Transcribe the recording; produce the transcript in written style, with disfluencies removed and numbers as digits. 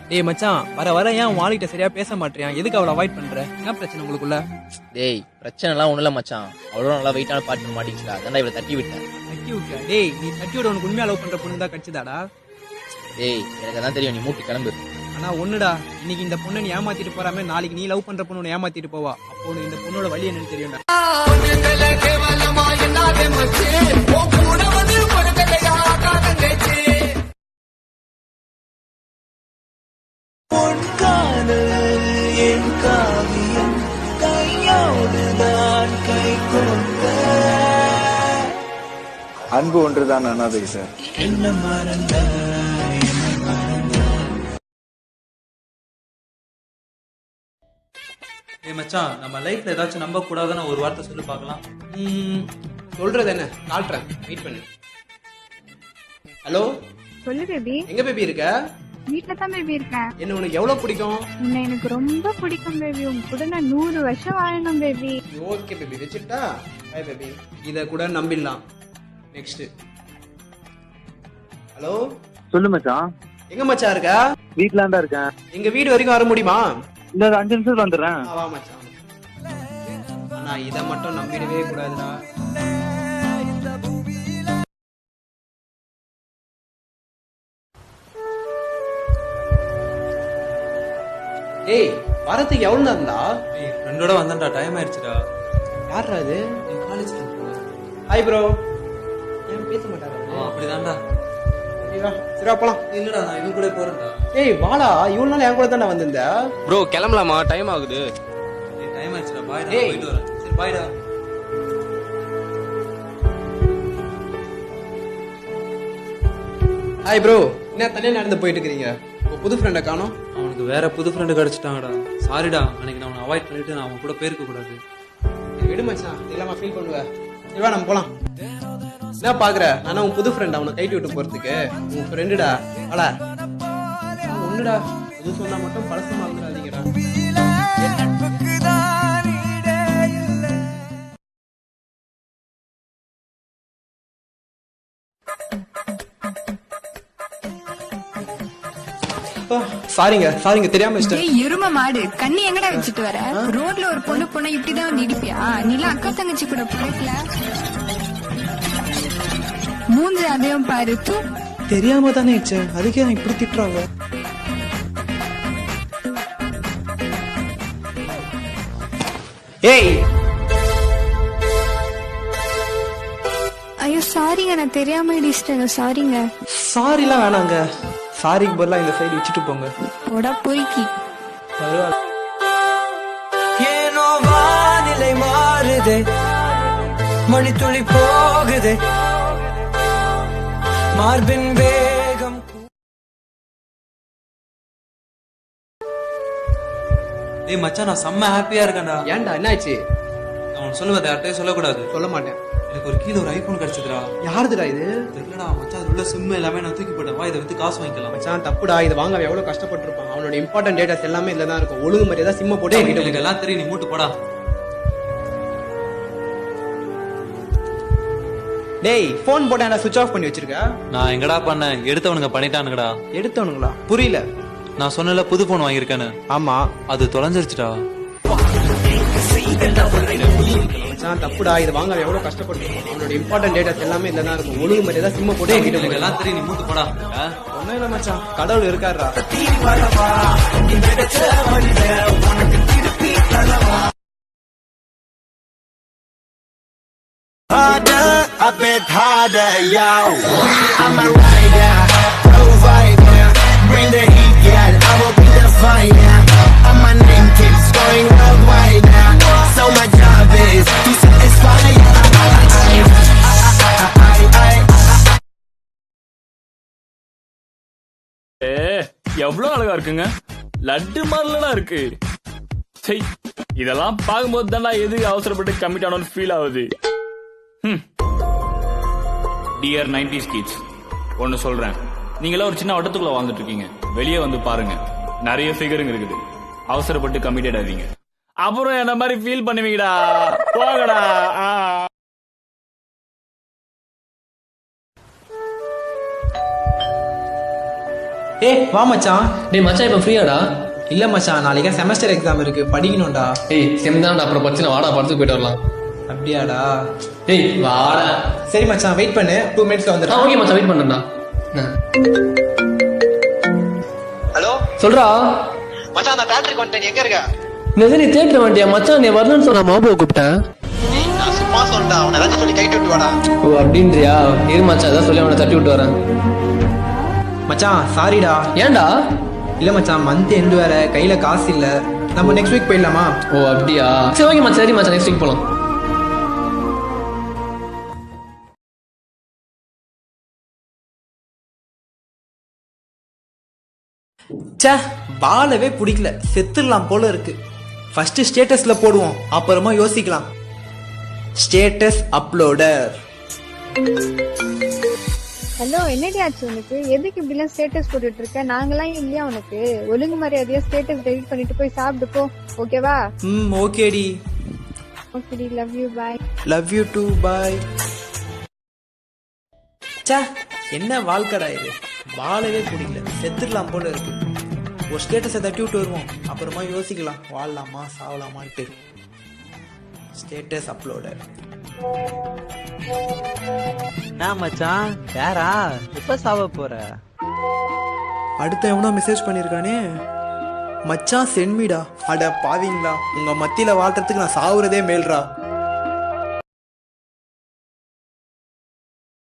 டேய் மச்சான், வர வர ஏன் உன் ஆளுகிட்ட சரியா பேச மாட்டேறியான்? எதுக்கு அவளை அவாய்ட் பண்ற? என்ன பிரச்சனை உங்களுக்குள்ள? டேய் பிரச்சனை எல்லாம் ஒண்ணுல மச்சான், அவ்வளோ நல்லா வெயிட்டான பார்ட்னர் மாட்டிச்சுடா, அதான் இவளை தட்டி விட்டேன். தட்டி விட்டியா? டேய் நீ தட்டி விட உனக்கு உண்மையா லவ் பண்ற பொண்ணு தான் கடிச்சுதாடா? டேய் எனக்கு அதான் தெரியும், நீ மூட்டு கிளம்பு. ஆனா ஒண்ணுடா, இன்னைக்கு இந்த பொண்ணை நீ ஏமாத்திட்டு போறாம நாளைக்கு நீ லவ் பண்ற பொண்ணு உன்னை ஏமாத்திட்டு போவா. அப்போ உனக்கு இந்த பொண்ணோட வழி என்னன்னு தெரியும்டா. என் காவியம் கையோடுதான் கை கொண்ட அன்பு ஒன்றுதான் அனாதை சார். என்ன மறந்த ஏய் மச்சான், நம்ம லைஃப்ல ஏதாச்சும் நம்ப கூடாதுன்னு ஒரு வார்த்தை சொல்லி பார்க்கலாம். சொல்றது என்ன? காட்டுறேன், வெயிட் பண்ணு. ஹலோ, சொல்லு பேபி. எங்க பேபி இருக்க? வீட்ல தான் பேபி இருக்கேன். என்ன உனக்கு எவ்வளவு பிடிக்கும்? உன்னை எனக்கு ரொம்ப பிடிக்கும் பேபி. உன் கூட நான் 100 வருஷம் வாழணும் பேபி. ஓகே பேபி, வச்சுட்டா. Bye baby. இத கூட நம்பிடலாம். நெக்ஸ்ட். ஹலோ, சொல்லு மச்சான். எங்க மச்சான் இருக்க? வீட்லாண்டா இருக்கேன். எங்க வீடு வரைக்கும் வர முடியுமா? இந்த 5 நிமிஷத்துல வந்துடுறேன். வா மச்சான். ஆனா இத மட்டும் நம்பிடவே கூடாதுடா. ஏய், வரதுக்கு எவ்வளவு நேரம்டா? ஏய் ஃப்ரெண்டோட வந்தேன்டா, டைம் ஆயிடுச்சுடா. யாரா அது? என் காலேஜ் ஃப்ரெண்ட். Hi bro. ஏன் பேச மாட்டாரா? அப்படிதான்டா. சரி வா போலாம். இல்லடா, நான் இவன் கூட போறேன்டா. ஏய் வாடா, இவ்வளவு நாள் என் கூட தானே வந்திருந்த. ப்ரோ கிளம்பலாமா, டைம் ஆகுது. ஏய் டைம் ஆயிடுச்சுடா, பாய்டா. ஏய். போயிட்டு வரேன். சரி பாய்டா. Hi bro. என்ன தனியா நடந்து போயிட்டு இருக்கீங்க? உங்க புது ஃப்ரெண்டை காணோம். அவனுக்கு வேற புது ஃப்ரெண்டு கிடைச்சிட்டாங்கடா. சாரிடா, அன்னைக்கு நான் அவனை அவாய்ட் பண்ணிட்டு நான் அவன் கூட போயிருக்க கூடாது. விடு மச்சான், இல்லாம ஃபீல் பண்ணுவேன். சரி வா நம்ம போலாம். என்ன பாக்குற? நானும் உன் புது ஃப்ரெண்ட், அவனை கைட்டு விட்டு போறதுக்கு. உன் ஃப்ரெண்டுடா. வாடா. ஒண்ணுடா, புது சொன்னா மட்டும் பழசு மறந்துடாதீங்கடா. சாரிங்க தெரியாம வச்சிட்டேன். ஏய் எரும மாடு, கண்ணி எங்கடா வச்சுட்டு வர? ரோட்ல ஒரு பொண்ணு பொண்ணு இப்படிதான் வந்து இடிப்பியா? நீலாம் அக்கா தங்கச்சி கூட பிடிக்கல. மூஞ்சி அதையும் பாரு. தூ. தெரியாம தானே வச்சேன், அதுக்கே இப்படி திட்டுறாங்க. ஏய் ஐயோ சாரிங்க, நான் தெரியாம இடிச்சிட்டேங்க. சாரிங்க. சாரிலாம் வேணாங்க. சாரிக்கு பதிலா இந்த சைடு வச்சுட்டு போங்க. போடா பொறுக்கி. பரவாயில்ல. ஏனோ வானிலை மாறுதே, மணித்துளி போகுதே, மார்பின் வேகம். ஏய் மச்சான், நான் செம்ம ஹாப்பியா இருக்கேன்டா. ஏன்டா என்னாச்சு? அவன் சொல்லுவதை யார்கிட்டயும் சொல்லக்கூடாது. சொல்ல மாட்டேன். எனக்கு ஒரு கீழே ஒரு ஐபோன் கிடைச்சதுடா. யாருதுடா இது? தெரியலடா மச்சான், அது உள்ள சிம் எல்லாமே நான் தூக்கி போட்டேன். வா, இதை வித்து காசு வாங்கிக்கலாம். மச்சான் தப்புடா, இது வாங்க அவன் எவ்வளவு கஷ்டப்பட்டிருப்பான். அவனோட இம்பார்ட்டன்ட் டேட்டாஸ் எல்லாமே இதுல தான் இருக்கும். ஒழுங்கு மரியாதை சிம்ம போட்டு என்கிட்ட எனக்கு எல்லாம் தெரியும், நீ மூட்டு போடா. டேய் போன் போட்டு என்ன சுவிட்ச் ஆஃப் பண்ணி வச்சிருக்க? நான் எங்கடா பண்ணேன்? எடுத்தவனுங்க பண்ணிட்டானுங்கடா. எடுத்தவனுங்களா? புரியல. நான் சொன்னல புது போன் வாங்கியிருக்கேன்னு. ஆமா, அது தொலைஞ்சிருச்சுடா. மச்சான் தப்புடா, இது வாங்க அவன் எவ்வளவு கஷ்டப்பட்டிருப்பான். அவனோட இம்பார்ட்டன்ட் டேட்டாஸ் எல்லாமே இதுல தான் இருக்கும். ஒழுங்கு மரியாதை சிம்ம போட்டு என்கிட்ட எனக்கு எல்லாம் தெரியும், நீ மூட்டு போடா. ஒன்னும் இல்ல மச்சான், கடவுள் இருக்காரா. Harder, a bit harder, yo. I'm a rider, provider. Bring the heat, girl, I will be the fire. And my name keeps going worldwide now. So my job is to satisfy you. எவ்வளவு அழகா இருக்குங்க, லட்டு மாதிரிலாம் இருக்கு. சை, இதெல்லாம் பார்க்கும்போது தானே எதுக்கு அவசரப்பட்டு கமிட் ஆனோன்னு ஃபீல் ஆகுது. டியர் 90s கிட்ஸ், ஒன்னு சொல்றேன், நீங்களா ஒரு சின்ன வட்டத்துக்குள்ள வாழ்ந்துட்டு இருக்கீங்க. வெளியே வந்து பாருங்க, நிறைய ஃபிகருங்க இருக்குது. அவசரப்பட்டு கமிட்டட் ஆவீங்க, அப்புறம் என்ன மாதிரி ஃபீல் பண்ணுவீங்கடா. போங்கடா. டேய் வா மச்சான். டேய் மச்சான் இப்போ ஃப்ரீயாடா? இல்ல மச்சான், நாளைக்கு செமஸ்டர் எக்ஸாம் இருக்கு, படிக்கணும்டா. ஏய் செம்தான்டா, அப்புறம் படிச்சு வாடா படத்துக்கு போயிட்டு வரலாம். அப்படியாடா? டேய் வாடா. சரி மச்சான், வெயிட் பண்ணு, 2 மினிட்ஸ்ல வந்துடுறேன். ஓகே மச்சான், வெயிட் பண்ணுறேன்டா. ஹலோ சொல்றா மச்சான், நான் தேட்டருக்கு வந்துட்டேன். எங்க இருக்க? இந்த சரி தேட்டர் வண்டியா மச்சான்? நீ வரணும்னு சொன்ன மாமாவை கூப்பிட்டேன். நான் சும்மா சொல்லிட்டேன், அவனை ஏதாச்சும் சொல்லி கைட்டு விட்டு வாடா. ஓ அப்படின்றியா? இரு மச்சான், அதான் சொல்லி அவனை தட்டி விட்டு வரேன். மச்சான் சாரிடா. ஏன்டா? இல்ல மச்சான், மந்த் எண்டு வேற, கையில காசு இல்ல. நம்ம நெக்ஸ்ட் வீக் போயிடலாமா? ஓ அப்படியா? சரி ஓகே மச்சான், சரி மச்சான், நெக்ஸ்ட் வீக் போலாம். ச்சே, வாழவே பிடிக்கல, செத்துடலாம் போல இருக்கு. ஃபர்ஸ்ட் ஸ்டேட்டஸ்ல போடுவோம், அப்புறமா யோசிக்கலாம். Status uploader. ஹலோ, என்னடி ஆச்சு உனக்கு? எதுக்கு இப்படி எல்லாம் ஸ்டேட்டஸ் போட்டுட்டு இருக்க? நாங்கெல்லாம் இல்லையா உனக்கு? ஒழுங்கு மரியாதையா ஸ்டேட்டஸ் டெலிட் பண்ணிட்டு போய் சாப்பிட்டு போ. ஓகேவா? ஓகேடி. ஓகேடி, love you, bye. Love you too, bye. ச்சே, என்ன வாழ்க்கடா இது, வாழவே பிடிக்கல, செத்துடலாம் போல இருக்கு. ஒரு ஸ்டேட்டஸை தட்டி விட்டு வருவோம், அப்புறமா யோசிக்கலாம் வாழலாமா சாவலாமான்ட்டு. Status uploader. நான் மச்சான் யாரா எப்ப சாவ போற? அடுத்த எவனோ மெசேஜ் பண்ணிருக்கானே, மச்சான் சென்மிடா. அட பாவீங்களா, உங்க மத்தியில வாழ்றதுக்கு நான் சாவுறதே மேல்றா.